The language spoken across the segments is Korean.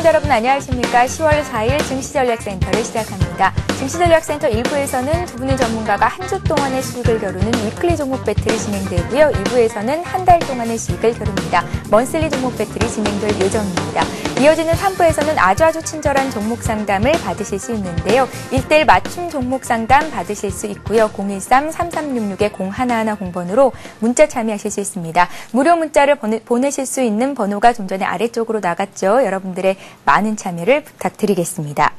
시청자 여러분 안녕하십니까. 10월 4일 증시전략센터를 시작합니다. 증시전략센터 1부에서는 두 분의 전문가가 한 주 동안의 수익을 겨루는 위클리 종목 배틀이 진행되고요. 2부에서는 한 달 동안의 수익을 겨룹니다. 먼슬리 종목 배틀이 진행될 예정입니다. 이어지는 3부에서는 아주 친절한 종목 상담을 받으실 수 있는데요. 1대1 맞춤 종목 상담 받으실 수 있고요. 013-3366-0110번으로 문자 참여하실 수 있습니다. 무료 문자를 보내실 수 있는 번호가 좀 전에 아래쪽으로 나갔죠. 여러분들의 많은 참여를 부탁드리겠습니다.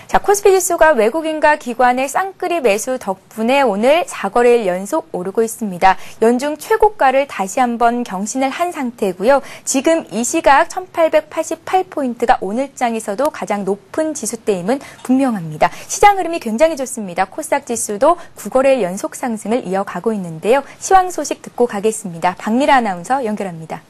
자, 코스피 지수가 외국인과 기관의 쌍끌이 매수 덕분에 오늘 4거래일 연속 오르고 있습니다. 연중 최고가를 다시 한번 경신을 한 상태고요. 지금 이 시각 1888포인트가 오늘장에서도 가장 높은 지수대임은 분명합니다. 시장 흐름이 굉장히 좋습니다. 코스닥 지수도 9거래일 연속 상승을 이어가고 있는데요. 시황 소식 듣고 가겠습니다. 박미라 아나운서 연결합니다.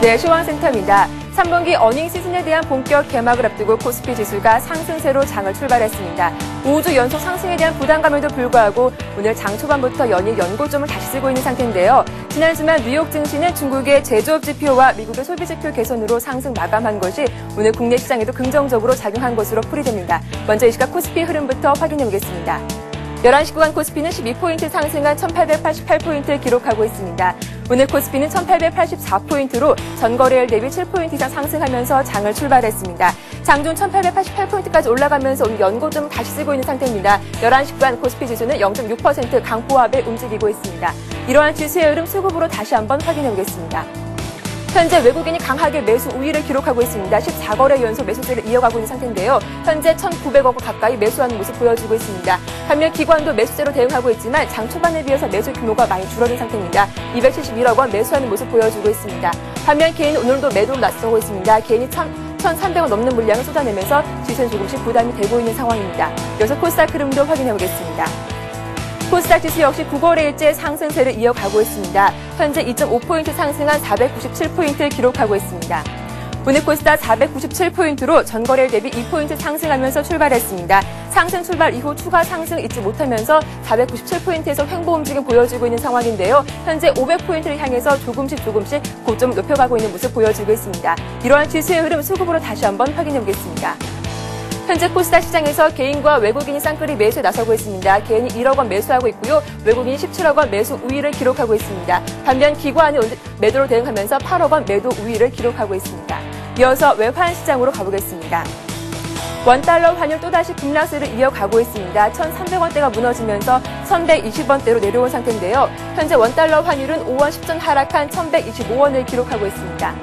네, 시황센터입니다. 3분기 어닝 시즌에 대한 본격 개막을 앞두고 코스피 지수가 상승세로 장을 출발했습니다. 5주 연속 상승에 대한 부담감에도 불구하고 오늘 장 초반부터 연일 연고점을 다시 쓰고 있는 상태인데요. 지난 주말 뉴욕 증시는 중국의 제조업 지표와 미국의 소비 지표 개선으로 상승 마감한 것이 오늘 국내 시장에도 긍정적으로 작용한 것으로 풀이됩니다. 먼저 이 시각 코스피 흐름부터 확인해 보겠습니다. 11시 구간 코스피는 12포인트 상승한 1888포인트를 기록하고 있습니다. 오늘 코스피는 1884포인트로 전거래일 대비 7포인트 이상 상승하면서 장을 출발했습니다. 장중 1888포인트까지 올라가면서 오늘 연고점을 다시 쓰고 있는 상태입니다. 11시 구간 코스피 지수는 0.6% 강보합에 움직이고 있습니다. 이러한 지수의 흐름 수급으로 다시 한번 확인해 보겠습니다. 현재 외국인이 강하게 매수 우위를 기록하고 있습니다. 14거래 연속 매수세를 이어가고 있는 상태인데요. 현재 1,900억 원 가까이 매수하는 모습 보여주고 있습니다. 반면 기관도 매수세로 대응하고 있지만 장 초반에 비해서 매수 규모가 많이 줄어든 상태입니다. 271억 원 매수하는 모습 보여주고 있습니다. 반면 개인은 오늘도 매도로 나서고 있습니다. 개인이 1,300원 넘는 물량을 쏟아내면서 지수는 조금씩 부담이 되고 있는 상황입니다. 이어서 코스닥 흐름도 확인해 보겠습니다. 코스닥 지수 역시 9거래일째 상승세를 이어가고 있습니다. 현재 2.5포인트 상승한 497포인트를 기록하고 있습니다. 오늘 코스닥 497포인트로 전거래일 대비 2포인트 상승하면서 출발했습니다. 상승 출발 이후 추가 상승 잊지 못하면서 497포인트에서 횡보 움직임 보여주고 있는 상황인데요. 현재 500포인트를 향해서 조금씩 고점을 높여가고 있는 모습 보여주고 있습니다. 이러한 지수의 흐름 수급으로 다시 한번 확인해 보겠습니다. 현재 코스닥 시장에서 개인과 외국인이 쌍끌이 매수에 나서고 있습니다. 개인이 1억 원 매수하고 있고요. 외국인이 17억 원 매수 우위를 기록하고 있습니다. 반면 기관이 매도로 대응하면서 8억 원 매도 우위를 기록하고 있습니다. 이어서 외환 시장으로 가보겠습니다. 원달러 환율 또다시 급락세를 이어가고 있습니다. 1,300원대가 무너지면서 1,120원대로 내려온 상태인데요. 현재 원달러 환율은 5원 10전 하락한 1,125원을 기록하고 있습니다.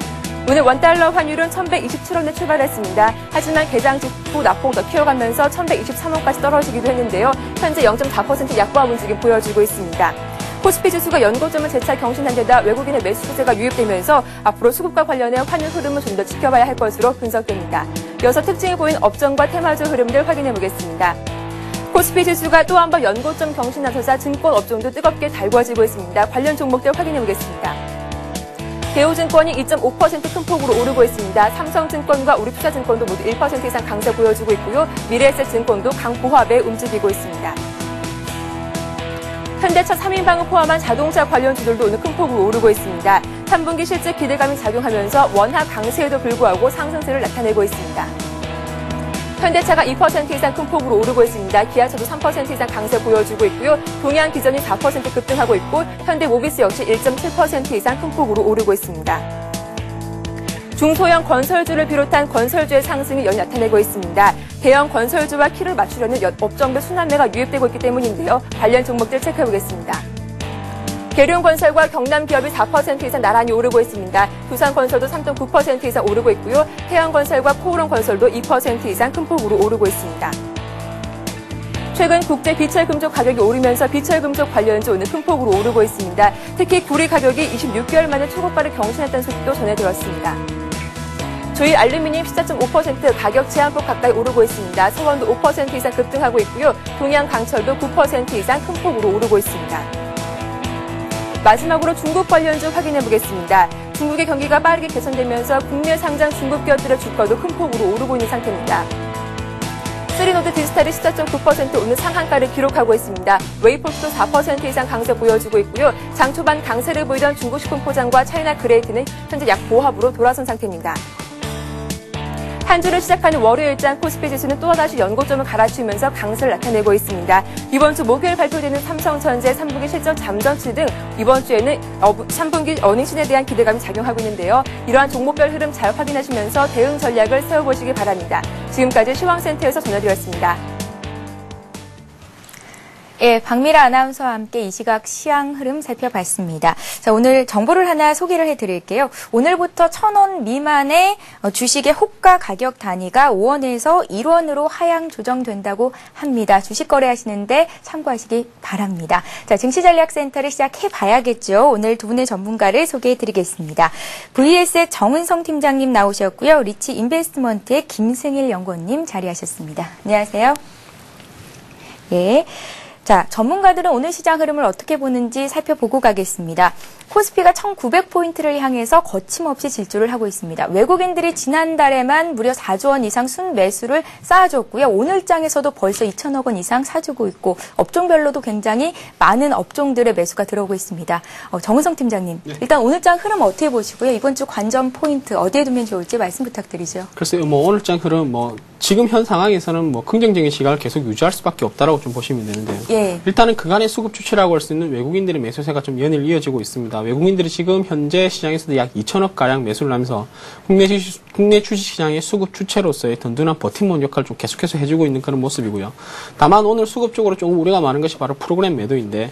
오늘 원달러 환율은 1,127원에 출발했습니다. 하지만 개장 직후 낙폭 더 키워가면서 1,123원까지 떨어지기도 했는데요. 현재 0.4% 약보합 움직임 보여주고 있습니다. 코스피 지수가 연고점을 재차 경신한 데다 외국인의 매수 추세가 유입되면서 앞으로 수급과 관련해 환율 흐름을 좀 더 지켜봐야 할 것으로 분석됩니다. 이어서 특징을 보인 업종과 테마주 흐름들 확인해 보겠습니다. 코스피 지수가 또 한 번 연고점 경신하면서 증권 업종도 뜨겁게 달궈지고 있습니다. 관련 종목들 확인해 보겠습니다. 대우증권이 2.5% 큰 폭으로 오르고 있습니다. 삼성증권과 우리투자증권도 모두 1% 이상 강세 보여주고 있고요. 미래에셋증권도 강보합에 움직이고 있습니다. 현대차 3인방을 포함한 자동차 관련주들도 오늘 큰 폭으로 오르고 있습니다. 3분기 실적 기대감이 작용하면서 원화 강세에도 불구하고 상승세를 나타내고 있습니다. 현대차가 2% 이상 큰 폭으로 오르고 있습니다. 기아차도 3% 이상 강세 보여주고 있고요. 동양기전이 4% 급등하고 있고 현대모비스 역시 1.7% 이상 큰 폭으로 오르고 있습니다. 중소형 건설주를 비롯한 건설주의 상승이 연이 나타내고 있습니다. 대형 건설주와 키를 맞추려는 업종별 순환매가 유입되고 있기 때문인데요. 관련 종목들 체크해보겠습니다. 계룡건설과 경남기업이 4% 이상 나란히 오르고 있습니다. 두산건설도 3.9% 이상 오르고 있고요. 태양건설과 코오롱건설도 2% 이상 큰 폭으로 오르고 있습니다. 최근 국제 비철금속 가격이 오르면서 비철금속 관련주 오늘 큰 폭으로 오르고 있습니다. 특히 구리 가격이 26개월 만에 초고가를 경신했다는 소식도 전해들었습니다. 조일 알루미늄 14.5% 가격 제한폭 가까이 오르고 있습니다. 서원도 5% 이상 급등하고 있고요. 동양강철도 9% 이상 큰 폭으로 오르고 있습니다. 마지막으로 중국 관련주 확인해 보겠습니다. 중국의 경기가 빠르게 개선되면서 국내 상장 중국 기업들의 주가도 큰 폭으로 오르고 있는 상태입니다. 쓰리노드 디지털이 14.9% 오늘 상한가를 기록하고 있습니다. 웨이포스도 4% 이상 강세 보여주고 있고요. 장 초반 강세를 보이던 중국 식품 포장과 차이나 그레이트는 현재 약 보합으로 돌아선 상태입니다. 한 주를 시작하는 월요일장 코스피 지수는 또다시 연고점을 갈아치우면서 강세를 나타내고 있습니다. 이번 주 목요일 발표되는 삼성전자 3분기 실적 잠정치 등 이번 주에는 3분기 어닝신에 대한 기대감이 작용하고 있는데요. 이러한 종목별 흐름 잘 확인하시면서 대응 전략을 세워보시기 바랍니다. 지금까지 시황센터에서 전해드렸습니다. 예, 박미라 아나운서와 함께 이 시각 시황 흐름 살펴봤습니다. 자, 오늘 정보를 하나 소개를 해드릴게요. 오늘부터 1,000원 미만의 주식의 호가 가격 단위가 5원에서 1원으로 하향 조정된다고 합니다. 주식 거래하시는데 참고하시기 바랍니다. 자, 증시전략센터를 시작해봐야겠죠. 오늘 두 분의 전문가를 소개해드리겠습니다. VS의 정은성 팀장님 나오셨고요. 리치 인베스트먼트의 김승일 연구원님 자리하셨습니다. 안녕하세요. 예. 자, 전문가들은 오늘 시장 흐름을 어떻게 보는지 살펴보고 가겠습니다. 코스피가 1,900포인트를 향해서 거침없이 질주를 하고 있습니다. 외국인들이 지난달에만 무려 4조 원 이상 순매수를 쌓아줬고요. 오늘장에서도 벌써 2천억 원 이상 사주고 있고 업종별로도 굉장히 많은 업종들의 매수가 들어오고 있습니다. 정은성 팀장님, 네. 일단 오늘장 흐름 어떻게 보시고요? 이번 주 관전 포인트 어디에 두면 좋을지 말씀 부탁드리죠. 글쎄요, 오늘장 흐름 지금 현 상황에서는 긍정적인 시각을 계속 유지할 수밖에 없다라고 좀 보시면 되는데요. 예. 일단은 그간의 수급 주체라고 할 수 있는 외국인들의 매수세가 좀 연일 이어지고 있습니다. 외국인들이 지금 현재 시장에서도 약 2천억 가량 매수를 하면서 국내 주식시장의 수급 주체로서의 든든한 버팀목 역할을 좀 계속해서 해주고 있는 그런 모습이고요. 다만 오늘 수급 쪽으로 조금 우려가 많은 것이 바로 프로그램 매도인데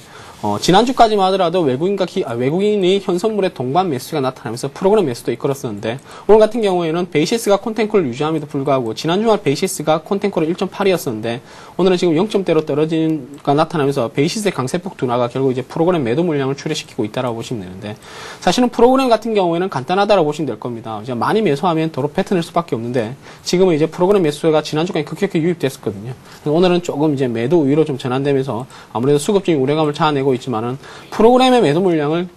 지난주까지만 하더라도 외국인이 현선물의 동반 매수가 나타나면서 프로그램 매수도 이끌었었는데 오늘 같은 경우에는 베이시스가 콘텐코를 유지함에도 불구하고 지난주만 베이시스가 콘텐코를 1.8이었었는데 오늘은 지금 0.대로 떨어진 가 나타나면서 베이시스의 강세폭 둔화가 결국 이제 프로그램 매도 물량을 출회시키고 있다라고 보시면 되는데 사실은 프로그램 같은 경우에는 간단하다라고 보시면 될 겁니다. 이제 많이 매수하면 도로 패턴일 수밖에 없는데 지금은 이제 프로그램 매수가 지난주까지 급격히 유입됐었거든요. 오늘은 조금 이제 매도 우위로 좀 전환되면서 아무래도 수급적인 우려감을 자아내고 있지만은 프로그램의 매도 물량을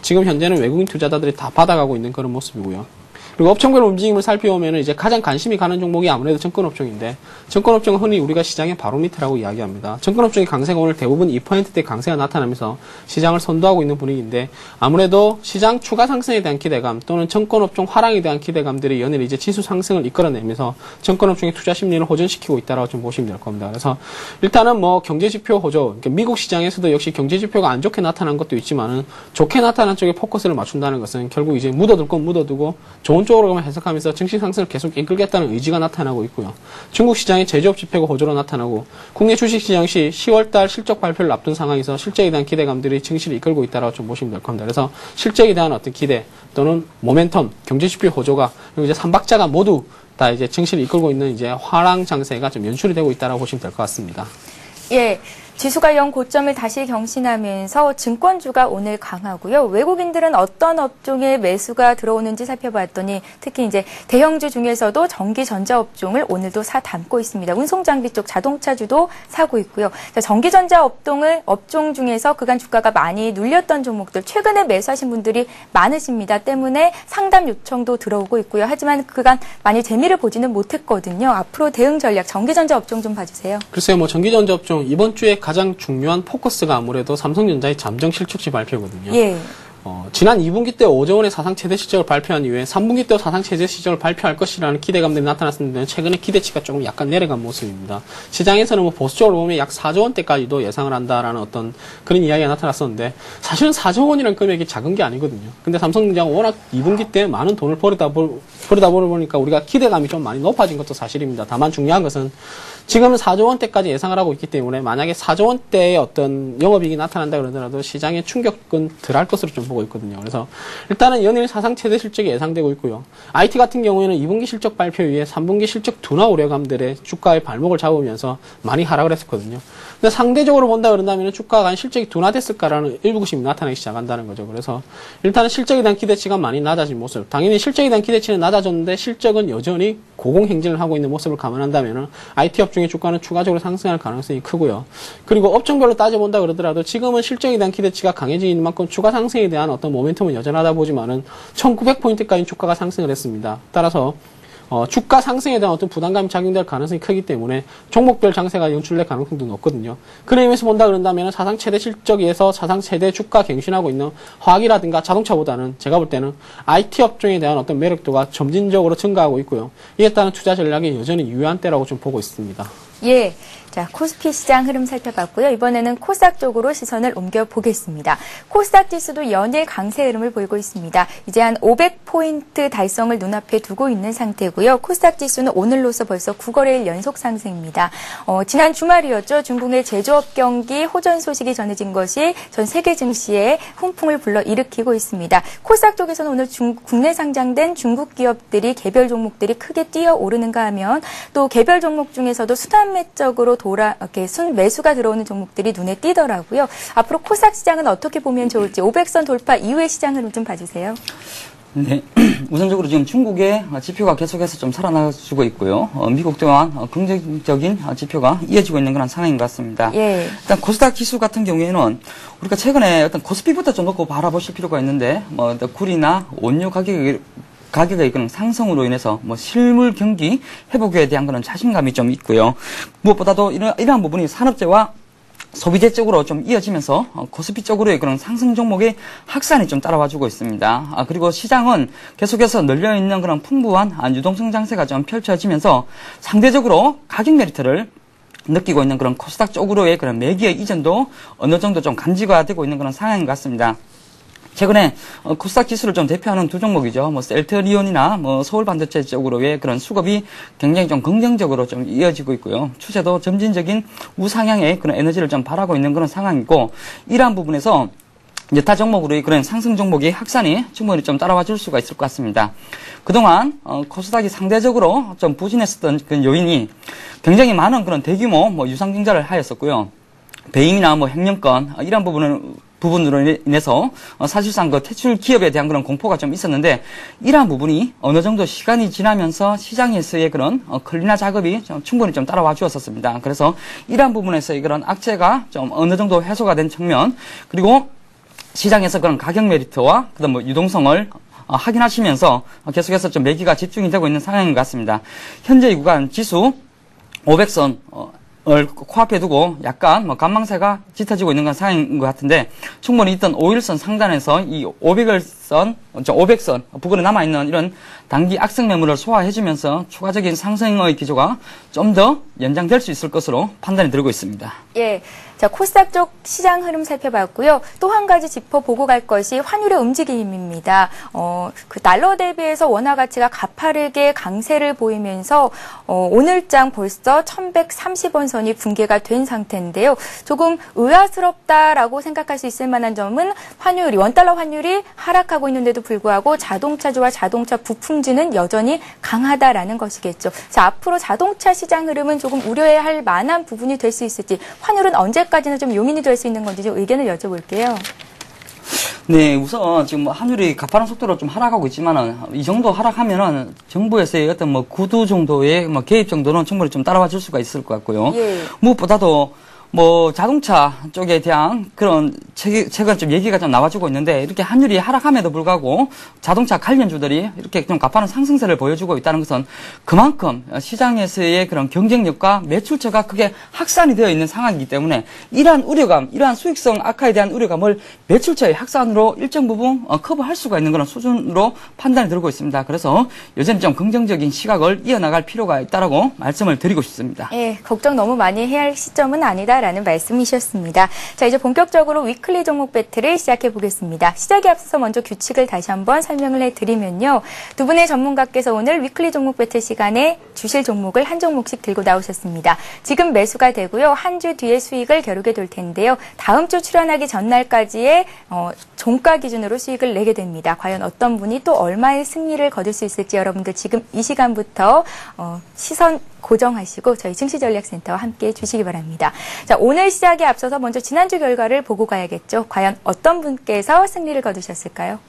지금 현재는 외국인 투자자들이 다 받아가고 있는 그런 모습이고요. 그리고 업종별 움직임을 살펴보면 이제 가장 관심이 가는 종목이 아무래도 증권업종인데 증권업종은 흔히 우리가 시장의 바로미터라고 이야기합니다. 증권업종의 강세가 오늘 대부분 2%대 강세가 나타나면서 시장을 선도하고 있는 분위기인데 아무래도 시장 추가 상승에 대한 기대감 또는 증권업종 하락에 대한 기대감들이 연일 이제 지수 상승을 이끌어내면서 증권업종의 투자 심리를 호전시키고 있다라고 좀 보시면 될 겁니다. 그래서 일단은 경제지표 호조, 그러니까 미국 시장에서도 역시 경제지표가 안 좋게 나타난 것도 있지만은 좋게 나타난 쪽에 포커스를 맞춘다는 것은 결국 이제 묻어둘 건 묻어두고 좋은 쪽으로만 해석하면서 증시 상승을 계속 이끌겠다는 의지가 나타나고 있고요. 중국 시장의 제조업 지표가 호조로 나타나고 국내 주식 시장 시 10월달 실적 발표를 앞둔 상황에서 실적에 대한 기대감들이 증시를 이끌고 있다라고 좀 보시면 될 겁니다. 그래서 실적에 대한 어떤 기대 또는 모멘텀, 경제 지표 호조가 그리고 이제 3박자가 모두 다 이제 증시를 이끌고 있는 이제 화랑 장세가 좀 연출이 되고 있다라고 보시면 될 것 같습니다. 예. 지수가 영 고점을 다시 경신하면서 증권주가 오늘 강하고요. 외국인들은 어떤 업종에 매수가 들어오는지 살펴봤더니 특히 이제 대형주 중에서도 전기 전자 업종을 오늘도 사 담고 있습니다. 운송장비 쪽 자동차주도 사고 있고요. 전기 전자 업종 중에서 그간 주가가 많이 눌렸던 종목들 최근에 매수하신 분들이 많으십니다. 때문에 상담 요청도 들어오고 있고요. 하지만 그간 많이 재미를 보지는 못했거든요. 앞으로 대응 전략 전기 전자 업종 좀 봐주세요. 글쎄요, 전기 전자 업종 이번 주에 가장 중요한 포커스가 아무래도 삼성전자의 잠정 실적치 발표거든요. 예. 지난 2분기 때 5조 원의 사상 최대 실적을 발표한 이후에 3분기 때 사상 최대 실적을 발표할 것이라는 기대감들이 나타났었는데 최근에 기대치가 조금 약간 내려간 모습입니다. 시장에서는 보수적으로 보면 약 4조 원대까지도 예상을 한다라는 어떤 그런 이야기가 나타났었는데 사실은 4조 원이라는 금액이 작은 게 아니거든요. 근데 삼성전자가 워낙 2분기 때 많은 돈을 버리다 보니까 우리가 기대감이 좀 많이 높아진 것도 사실입니다. 다만 중요한 것은 지금은 4조 원대까지 예상을 하고 있기 때문에 만약에 4조 원대의 어떤 영업이익이 나타난다 그러더라도 시장의 충격은 덜할 것으로 좀 보고 있거든요. 그래서 일단은 연일 사상 최대 실적이 예상되고 있고요. IT 같은 경우에는 2분기 실적 발표 이후에 3분기 실적 둔화 우려감들의 주가의 발목을 잡으면서 많이 하락을 했었거든요. 근데 상대적으로 본다 그런다면 주가가 실적이 둔화됐을까라는 일부심이 나타나기 시작한다는 거죠. 그래서 일단은 실적에 대한 기대치가 많이 낮아진 모습. 당연히 실적에 대한 기대치는 낮아졌는데 실적은 여전히 고공행진을 하고 있는 모습을 감안한다면 IT 업종의 주가는 추가적으로 상승할 가능성이 크고요. 그리고 업종별로 따져본다 그러더라도 지금은 실적에 대한 기대치가 강해지는 만큼 추가 상승에 대한 어떤 모멘텀은 여전하다 보지만은 1900포인트까지 주가가 상승을 했습니다. 따라서 주가 상승에 대한 어떤 부담감이 작용될 가능성이 크기 때문에 종목별 장세가 연출될 가능성도 높거든요. 그런 의미에서 본다 그런다면 사상 최대 실적에서 사상 최대 주가 갱신하고 있는 화학이라든가 자동차보다는 제가 볼 때는 IT 업종에 대한 어떤 매력도가 점진적으로 증가하고 있고요. 이에 따른 투자 전략이 여전히 유효한 때라고 좀 보고 있습니다. 예. 자, 코스피 시장 흐름 살펴봤고요. 이번에는 코스닥 쪽으로 시선을 옮겨보겠습니다. 코스닥 지수도 연일 강세 흐름을 보이고 있습니다. 이제 한 500포인트 달성을 눈앞에 두고 있는 상태고요. 코스닥 지수는 오늘로서 벌써 9거래일 연속 상승입니다. 지난 주말이었죠. 중국의 제조업 경기 호전 소식이 전해진 것이 전 세계 증시에 훈풍을 불러일으키고 있습니다. 코스닥 쪽에서는 오늘 국내 상장된 중국 기업들이 개별 종목들이 크게 뛰어오르는가 하면 또 개별 종목 중에서도 순환매적으로 이렇게 순매수가 들어오는 종목들이 눈에 띄더라고요. 앞으로 코스닥 시장은 어떻게 보면 좋을지 500선 돌파 이후의 시장 흐름 좀 봐주세요. 네, 우선적으로 지금 중국의 지표가 계속해서 좀 살아나주고 있고요. 미국 또한 긍정적인 지표가 이어지고 있는 그런 상황인 것 같습니다. 예. 일단 코스닥 지수 같은 경우에는 우리가 최근에 어떤 코스피부터 좀 놓고 바라보실 필요가 있는데, 굴이나 원유 가격의 그런 상승으로 인해서 실물 경기 회복에 대한 그런 자신감이 좀 있고요. 무엇보다도 이러한 부분이 산업재와 소비재 쪽으로 좀 이어지면서 코스피 쪽으로의 그런 상승 종목의 확산이 좀 따라와주고 있습니다. 그리고 시장은 계속해서 널려있는 그런 풍부한 유동성 장세가 좀 펼쳐지면서 상대적으로 가격 메리트를 느끼고 있는 그런 코스닥 쪽으로의 그런 매기의 이전도 어느 정도 좀 감지가 되고 있는 그런 상황인 것 같습니다. 최근에 코스닥 지수를 좀 대표하는 두 종목이죠. 셀트리온이나 서울반도체 쪽으로의 그런 수급이 굉장히 좀 긍정적으로 좀 이어지고 있고요. 추세도 점진적인 우상향의 그런 에너지를 좀 발하고 있는 그런 상황이고, 이러한 부분에서 여타 종목으로의 그런 상승 종목의 확산이 충분히 좀 따라와 줄 수가 있을 것 같습니다. 그동안 코스닥이 상대적으로 좀 부진했었던 그 요인이 굉장히 많은 그런 대규모 유상증자를 하였었고요. 배임이나 횡령권 이런 부분으로 인해서 사실상 그 퇴출 기업에 대한 그런 공포가 좀 있었는데, 이러한 부분이 어느 정도 시간이 지나면서 시장에서의 그런 클리너 작업이 좀 충분히 좀 따라와 주었었습니다. 그래서 이러한 부분에서의 그런 악재가 좀 어느 정도 해소가 된 측면, 그리고 시장에서 그런 가격 메리트와 그다음 유동성을 확인하시면서 계속해서 좀 매기가 집중이 되고 있는 상황인 것 같습니다. 현재 이 구간 지수 500선 을 코앞에 두고 약간 관망세가 짙어지고 있는 건 상황인 것 같은데, 충분히 있던 5일선 상단에서 이 500선 부근에 남아있는 이런 단기 악성 매물을 소화해주면서 추가적인 상승의 기조가 좀 더 연장될 수 있을 것으로 판단이 들고 있습니다. 예. 자, 코스닥 쪽 시장 흐름 살펴봤고요. 또 한 가지 짚어보고 갈 것이 환율의 움직임입니다. 그 달러 대비해서 원화 가치가 가파르게 강세를 보이면서 오늘장 벌써 1130원 선이 붕괴가 된 상태인데요. 조금 의아스럽다라고 생각할 수 있을 만한 점은 원달러 환율이 하락하고 있는데도 불구하고 자동차주와 자동차 부품주는 여전히 강하다라는 것이겠죠. 자, 앞으로 자동차 시장 흐름은 조금 우려해야 할 만한 부분이 될 수 있을지, 환율은 언제까지는 좀 용인이 될 수 있는 건지 좀 의견을 여쭤볼게요. 네, 우선 지금 환율이 가파른 속도로 좀 하락하고 있지만은, 이 정도 하락하면은 정부에서의 어떤 구두 정도의 개입 정도는 충분히 좀 따라와 줄 수가 있을 것 같고요. 예. 무엇보다도 자동차 쪽에 대한 그런 최근 좀 얘기가 좀 나와주고 있는데, 이렇게 환율이 하락함에도 불구하고 자동차 관련주들이 이렇게 좀 가파른 상승세를 보여주고 있다는 것은 그만큼 시장에서의 그런 경쟁력과 매출처가 크게 확산이 되어 있는 상황이기 때문에, 이러한 우려감, 이러한 수익성 악화에 대한 우려감을 매출처의 확산으로 일정 부분 커버할 수가 있는 그런 수준으로 판단이 들고 있습니다. 그래서 여전히 좀 긍정적인 시각을 이어나갈 필요가 있다라고 말씀을 드리고 싶습니다. 예, 걱정 너무 많이 해야 할 시점은 아니다 라는 말씀이셨습니다. 자, 이제 본격적으로 위클리 종목 배틀을 시작해 보겠습니다. 시작에 앞서서 먼저 규칙을 다시 한번 설명을 해드리면요. 두 분의 전문가께서 오늘 위클리 종목 배틀 시간에 주실 종목을 한 종목씩 들고 나오셨습니다. 지금 매수가 되고요. 한 주 뒤에 수익을 겨루게 될 텐데요. 다음 주 출연하기 전날까지의 종가 기준으로 수익을 내게 됩니다. 과연 어떤 분이 또 얼마의 승리를 거둘 수 있을지 여러분들 지금 이 시간부터 시선 고정하시고 저희 증시전략센터와 함께 해주시기 바랍니다. 자, 오늘 시작에 앞서서 먼저 지난주 결과를 보고 가야겠죠. 과연 어떤 분께서 승리를 거두셨을까요?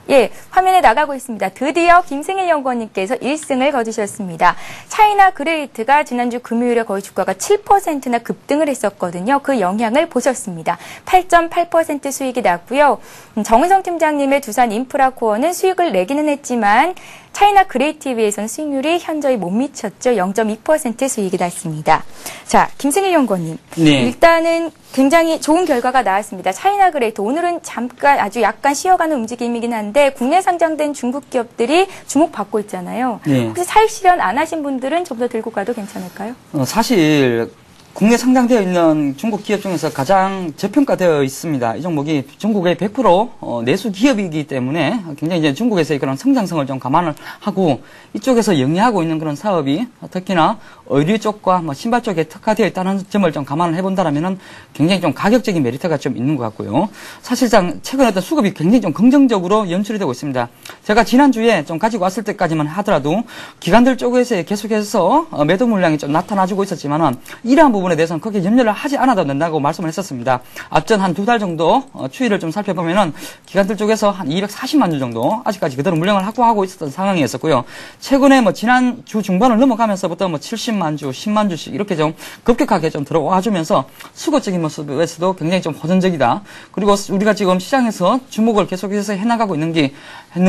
예, 화면에 나가고 있습니다. 드디어 김승일 연구원님께서 1승을 거두셨습니다. 차이나 그레이트가 지난주 금요일에 거의 주가가 7%나 급등을 했었거든요. 그 영향을 보셨습니다. 8.8% 수익이 났고요. 정은성 팀장님의 두산 인프라코어는 수익을 내기는 했지만 차이나 그레이 TV에서는 수익률이 현저히 못 미쳤죠. 0.2% 수익이 났습니다. 자, 김승일 연구원님. 네. 일단은 굉장히 좋은 결과가 나왔습니다. 차이나 그레이트 오늘은 잠깐 아주 약간 쉬어가는 움직임이긴 한데 국내 상장된 중국 기업들이 주목받고 있잖아요. 네. 혹시 차익 실현 안 하신 분들은 좀 더 들고 가도 괜찮을까요? 사실 국내 상장되어 있는 중국 기업 중에서 가장 저평가되어 있습니다. 이 종목이 중국의 100% 내수 기업이기 때문에 굉장히 이제 중국에서의 그런 성장성을 좀 감안을 하고 이쪽에서 영위하고 있는 그런 사업이 특히나 의류 쪽과 신발 쪽에 특화되어 있다는 점을 좀 감안을 해본다라면은 굉장히 좀 가격적인 메리트가 좀 있는 것 같고요. 사실상 최근에 어떤 수급이 굉장히 좀 긍정적으로 연출이 되고 있습니다. 제가 지난주에 좀 가지고 왔을 때까지만 하더라도 기관들 쪽에서 계속해서 매도 물량이 좀 나타나주고 있었지만은 이러한 부분에 대해서는 크게 염려를 하지 않아도 된다고 말씀을 했었습니다. 앞전 한 2달 정도 추이를 좀 살펴보면은 기관들 쪽에서 한 240만 주 정도 아직까지 그대로 물량을 확보하고 있었던 상황이었었고요. 최근에 지난 주 중반을 넘어가면서부터 70만 주, 10만 주씩 이렇게 좀 급격하게 좀 들어와 주면서 수급적인 모습에서도 굉장히 좀 호전적이다. 그리고 우리가 지금 시장에서 주목을 계속해서 해나가고 있는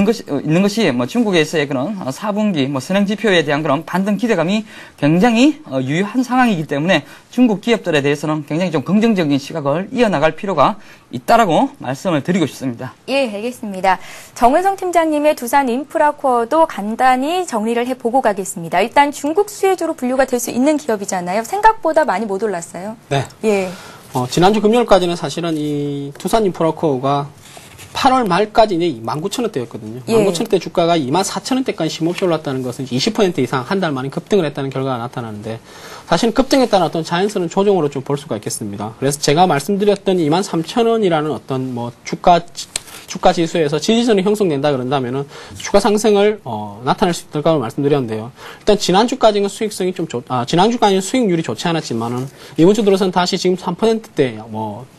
것이 중국에서의 그런 4분기 선행 지표에 대한 그런 반등 기대감이 굉장히 유효한 상황이기 때문에 중국 기업들에 대해서는 굉장히 좀 긍정적인 시각을 이어나갈 필요가 있다라고 말씀을 드리고 싶습니다. 예, 알겠습니다. 정은성 팀장님의 두산 인프라코어도 간단히 정리를 해보고 가겠습니다. 일단 중국 수혜주로 분류가 될 수 있는 기업이잖아요. 생각보다 많이 못 올랐어요. 네. 예. 지난주 금요일까지는 사실은 이 두산 인프라코어가 8월 말까지 이제 19,000원대였거든요. 예. 19,000원대 주가가 24,000원대까지 쉼없이 올랐다는 것은 20% 이상 한 달 만에 급등을 했다는 결과가 나타나는데 사실 급등에 따른 어떤 자연스러운 조정으로 좀 볼 수가 있겠습니다. 그래서 제가 말씀드렸던 23,000원이라는 어떤 주가 지수에서 지지선이 형성된다 그런다면은 주가 상승을 나타낼 수 있다고 말씀드렸는데요. 일단 지난주까지는 수익성이 지난주까지는 수익률이 좋지 않았지만은 이번 주 들어서는 다시 지금 3%대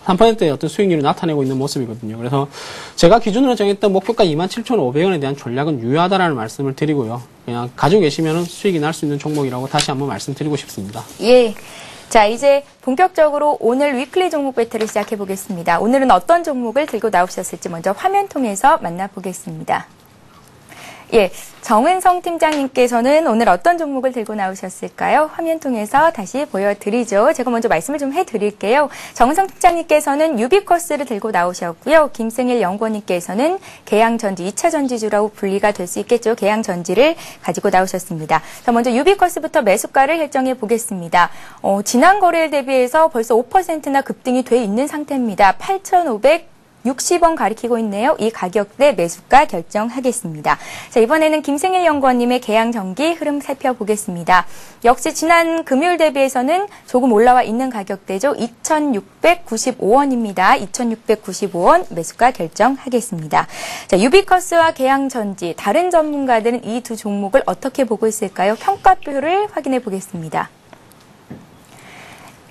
3%의 어떤 수익률을 나타내고 있는 모습이거든요. 그래서 제가 기준으로 정했던 목표가 27,500원에 대한 전략은 유효하다라는 말씀을 드리고요. 그냥 가지고 계시면은 수익이 날 수 있는 종목이라고 다시 한번 말씀드리고 싶습니다. 예. 자, 이제 본격적으로 오늘 위클리 종목 배틀을 시작해 보겠습니다. 오늘은 어떤 종목을 들고 나오셨을지 먼저 화면 통해서 만나보겠습니다. 예, 정은성 팀장님께서는 오늘 어떤 종목을 들고 나오셨을까요? 화면 통해서 다시 보여드리죠. 제가 먼저 말씀을 좀 해드릴게요. 정은성 팀장님께서는 유비커스를 들고 나오셨고요. 김승일 연구원님께서는 계양전지, 2차 전지주라고 분리가 될 수 있겠죠. 계양전지를 가지고 나오셨습니다. 자, 먼저 유비커스부터 매수가를 결정해 보겠습니다. 지난 거래일 대비해서 벌써 5%나 급등이 돼 있는 상태입니다. 8,560원 가리키고 있네요. 이 가격대 매수가 결정하겠습니다. 자, 이번에는 김승일 연구원님의 계양전기 흐름 살펴보겠습니다. 역시 지난 금요일 대비해서는 조금 올라와 있는 가격대죠. 2,695원입니다. 2,695원 매수가 결정하겠습니다. 자, 유비커스와 계양전지, 다른 전문가들은 이 두 종목을 어떻게 보고 있을까요? 평가표를 확인해 보겠습니다.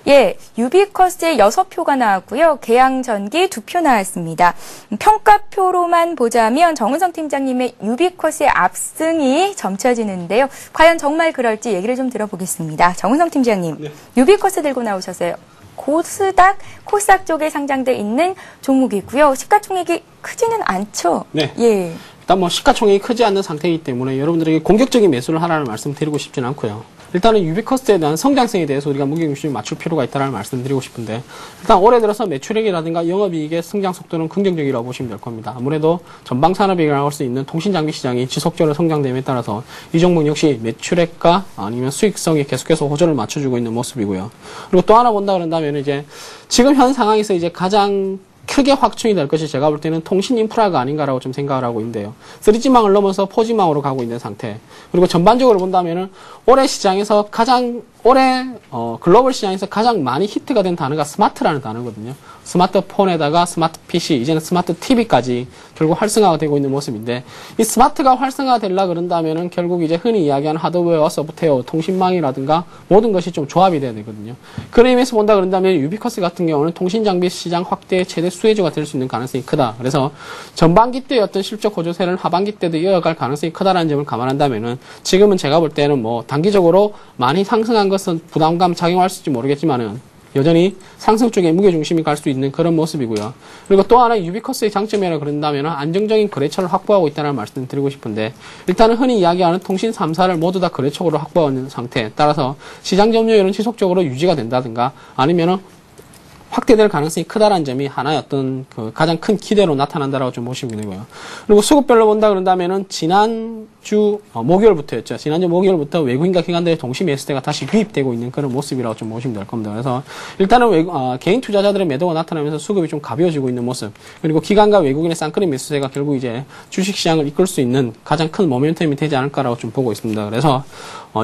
예, 유비커스의 6표가 나왔고요. 계양전기 2표 나왔습니다. 평가표로만 보자면 정은성 팀장님의 유비커스의 압승이 점쳐지는데요. 과연 정말 그럴지 얘기를 좀 들어보겠습니다. 정은성 팀장님, 네. 유비커스 들고 나오셨어요. 코스닥 쪽에 상장돼 있는 종목이고요. 시가총액이 크지는 않죠? 네. 예. 일단 시가총액이 크지 않는 상태이기 때문에 여러분들에게 공격적인 매수를 하라는 말씀 드리고 싶지는 않고요. 일단은 유비커스에 대한 성장성에 대해서 우리가 무게중심을 맞출 필요가 있다는 말씀 드리고 싶은데, 일단 올해 들어서 매출액이라든가 영업이익의 성장 속도는 긍정적이라고 보시면 될 겁니다. 아무래도 전방 산업이라고 할 수 있는 통신장비 시장이 지속적으로 성장됨에 따라서 이 종목 역시 매출액과 아니면 수익성이 계속해서 호전을 맞춰주고 있는 모습이고요. 그리고 또 하나 본다 그런다면 이제 지금 현 상황에서 이제 가장 크게 확충이 될 것이 제가 볼 때는 통신 인프라가 아닌가라고 좀 생각을 하고 있는데요. 3G망을 넘어서 4G망으로 가고 있는 상태. 그리고 전반적으로 본다면은 올해 시장에서 글로벌 시장에서 가장 많이 히트가 된 단어가 스마트라는 단어거든요. 스마트폰에다가 스마트 PC, 이제는 스마트 TV까지 결국 활성화가 되고 있는 모습인데, 이 스마트가 활성화가 되려 그런다면은 결국 이제 흔히 이야기하는 하드웨어, 소프트웨어, 통신망이라든가 모든 것이 좀 조합이 돼야 되거든요. 그런 의미에서 본다 그런다면 유비커스 같은 경우는 통신장비 시장 확대의 최대 수혜주가 될 수 있는 가능성이 크다. 그래서 전반기 때의 어떤 실적 호조세를 하반기 때도 이어갈 가능성이 크다라는 점을 감안한다면은 지금은 제가 볼 때는 단기적으로 많이 상승한 것은 부담감 작용할 수 있을지 모르겠지만은 여전히 상승 쪽에 무게중심이 갈 수 있는 그런 모습이고요. 그리고 또 하나 유비커스의 장점이라 그런다면 안정적인 거래처를 확보하고 있다는 말씀을 드리고 싶은데, 일단은 흔히 이야기하는 통신 3사를 모두 다 거래처로 확보하고 있는 상태, 따라서 시장 점유율은 지속적으로 유지가 된다든가 아니면은 확대될 가능성이 크다라는 점이 하나의 어떤 그 가장 큰 기대로 나타난다라고 좀 보시면 되고요. 그리고 수급별로 본다 그런다면은 지난주 목요일부터였죠. 지난주 목요일부터 외국인과 기관들의 동시 매수세가 다시 유입되고 있는 그런 모습이라고 좀 보시면 될 겁니다. 그래서 일단은 개인 투자자들의 매도가 나타나면서 수급이 좀 가벼워지고 있는 모습, 그리고 기관과 외국인의 쌍끌이 매수세가 결국 이제 주식시장을 이끌 수 있는 가장 큰 모멘텀이 되지 않을까라고 좀 보고 있습니다. 그래서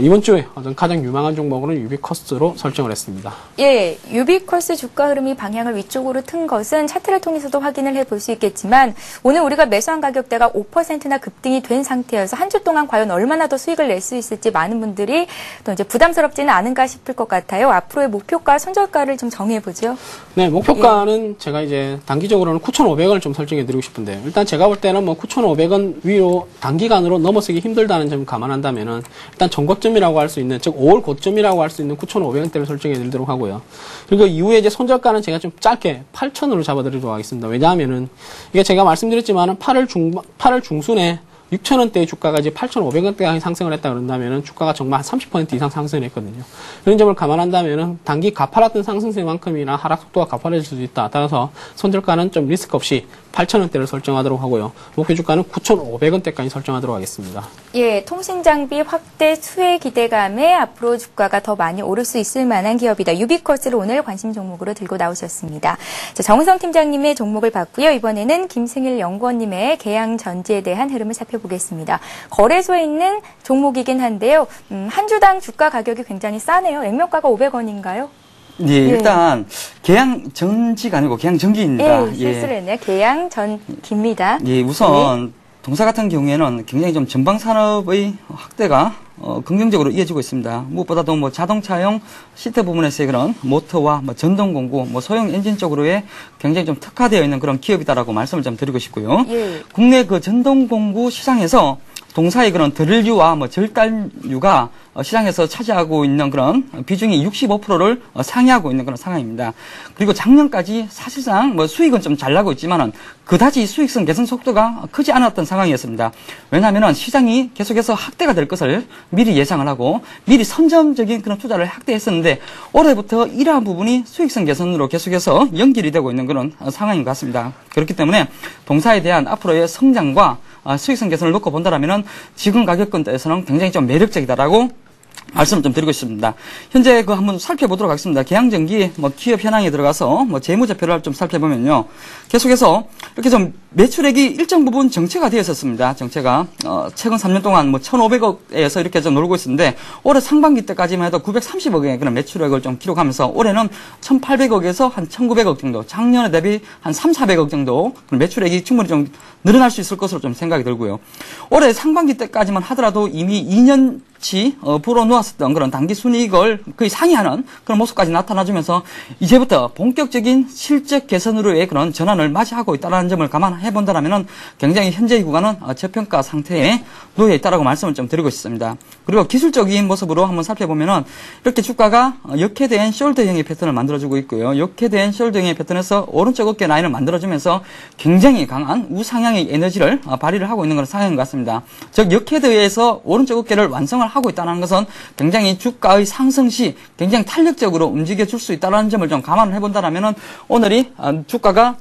이번 주에 가장 유망한 종목으로는 유비커스로 설정을 했습니다. 예, 유비커스 주가 흐름이 방향을 위쪽으로 튼 것은 차트를 통해서도 확인을 해볼 수 있겠지만, 오늘 우리가 매수한 가격대가 5%나 급등이 된 상태여서 한 주 동안 과연 얼마나 더 수익을 낼 수 있을지 많은 분들이 또 이제 부담스럽지는 않은가 싶을 것 같아요. 앞으로의 목표가, 손절가를 좀 정해보죠. 네, 목표가는 제가 이제 단기적으로는 9,500원을 좀 설정해 드리고 싶은데, 일단 제가 볼 때는 9,500원 위로 단기간으로 넘어서기 힘들다는 점을 감안한다면은 일단 전고점이라고 할 수 있는, 즉 5월 고점이라고 할 수 있는 9,500원대를 설정해 드리도록 하고요. 그리고 이후에 이제 손절가는 제가 좀 짧게 8,000원으로 잡아드리도록 하겠습니다. 왜냐하면은 이게 제가 말씀드렸지만은 8월 중순에 6,000원대의 주가가 이제 8,500원대가 상승을 했다 그런다면은 주가가 정말 한 30% 이상 상승을 했거든요. 그런 점을 감안한다면은 단기 가파랐던 상승세만큼이나 하락 속도가 가파라질 수도 있다. 따라서 손절가는 좀 리스크 없이 8,000원대를 설정하도록 하고요. 목표 주가는 9,500원대까지 설정하도록 하겠습니다. 예, 통신장비 확대 수혜 기대감에 앞으로 주가가 더 많이 오를 수 있을 만한 기업이다. 유비커스를 오늘 관심 종목으로 들고 나오셨습니다. 자, 정은성 팀장님의 종목을 봤고요. 이번에는 김승일 연구원님의 계양 전지에 대한 흐름을 살펴보겠습니다. 거래소에 있는 종목이긴 한데요. 한 주당 주가 가격이 굉장히 싸네요. 액면가가 500원인가요? 예, 일단 계양 전지가 아니고 계양 전기입니다. 예, 실수를 했네요. 계양 전기입니다. 예, 우선 동사 같은 경우에는 굉장히 좀 전방 산업의 확대가 긍정적으로 이어지고 있습니다. 무엇보다도 자동차용 시트 부분에서의 그런 모터와 전동 공구, 소형 엔진 쪽으로의 굉장히 좀 특화되어 있는 그런 기업이다라고 말씀을 좀 드리고 싶고요. 예. 국내 그 전동 공구 시장에서 동사의 그런 드릴류와 절단류가 시장에서 차지하고 있는 그런 비중이 65%를 상회하고 있는 그런 상황입니다. 그리고 작년까지 사실상 수익은 좀 잘 나고 있지만은 그다지 수익성 개선 속도가 크지 않았던 상황이었습니다. 왜냐하면은 시장이 계속해서 확대가 될 것을 미리 예상을 하고 미리 선점적인 그런 투자를 확대했었는데, 올해부터 이러한 부분이 수익성 개선으로 계속해서 연결이 되고 있는 그런 상황인 것 같습니다. 그렇기 때문에 동사에 대한 앞으로의 성장과 수익성 개선을 놓고 본다라면은 지금 가격권대에서는 굉장히 좀 매력적이다라고 말씀을 좀 드리고 싶습니다. 현재 한번 살펴보도록 하겠습니다. 계양전기 기업 현황에 들어가서 재무제표를 좀 살펴보면요, 계속해서 이렇게 좀 매출액이 일정 부분 정체가 되어 있었습니다. 정체가 최근 3년 동안 1,500억에서 이렇게 좀 놀고 있었는데, 올해 상반기 때까지만 해도 930억의 그런 매출액을 좀 기록하면서 올해는 1,800억에서 한 1,900억 정도, 작년에 대비 한 3,400억 정도 매출액이 충분히 좀 늘어날 수 있을 것으로 좀 생각이 들고요. 올해 상반기 때까지만 하더라도 이미 2년치 불어놓았었던 그런 당기 순이익을 거의 상회하는 그런 모습까지 나타나주면서 이제부터 본격적인 실적 개선으로의 그런 전환을 맞이하고 있다는 점을 감안해 본다면 굉장히 현재의 구간은 저평가 상태에 놓여 있다라고 말씀을 좀 드리고 싶습니다. 그리고 기술적인 모습으로 한번 살펴보면은 이렇게 주가가 역헤드앤 숄더형의 패턴을 만들어주고 있고요. 역헤드앤 숄더형의 패턴에서 오른쪽 어깨 라인을 만들어주면서 굉장히 강한 우상향의 에너지를 발휘를 하고 있는 그런 상황인 것 같습니다. 즉 역헤드에서 오른쪽 어깨를 완성을 하고 있다는 것은 굉장히 주가의 상승 시 굉장히 탄력적으로 움직여줄 수 있다는 점을 좀 감안을 해본다면 오늘이 주가가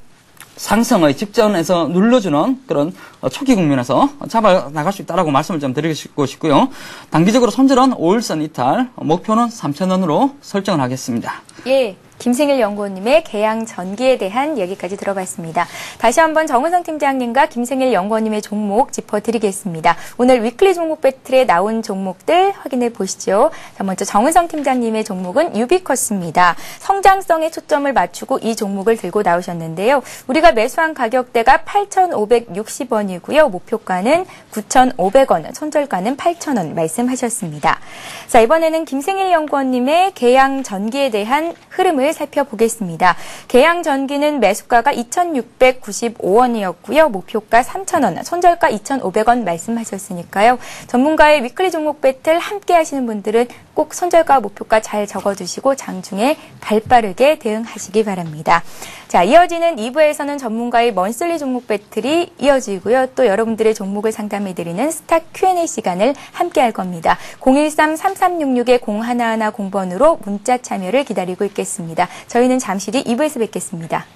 상승의 직전에서 눌러주는 그런 초기 국면에서 잡아 나갈 수 있다라고 말씀을 좀 드리고 싶고요. 단기적으로 손절은 5일선 이탈, 목표는 3,000원으로 설정을 하겠습니다. 예. 김승일 연구원님의 계양 전기에 대한 얘기까지 들어봤습니다. 다시 한번 정은성 팀장님과 김승일 연구원님의 종목 짚어드리겠습니다. 오늘 위클리 종목 배틀에 나온 종목들 확인해 보시죠. 자, 먼저 정은성 팀장님의 종목은 유비커스입니다. 성장성에 초점을 맞추고 이 종목을 들고 나오셨는데요. 우리가 매수한 가격대가 8,560원이고요. 목표가는 9,500원, 손절가는 8,000원 말씀하셨습니다. 자, 이번에는 김승일 연구원님의 계양 전기에 대한 흐름을 살펴보겠습니다. 계양 전기는 매수가가 2,695원이었고요. 목표가 3,000원, 손절가 2,500원 말씀하셨으니까요. 전문가의 위클리 종목 배틀 함께 하시는 분들은 꼭 손절가 목표가 잘 적어두시고 장중에 발빠르게 대응하시기 바랍니다. 자, 이어지는 2부에서는 전문가의 먼슬리 종목 배틀이 이어지고요. 또 여러분들의 종목을 상담해드리는 스타 Q&A 시간을 함께 할 겁니다. 013-3366-0110번으로 문자 참여를 기다리고 있겠습니다. 저희는 잠시 뒤 2부에서 뵙겠습니다.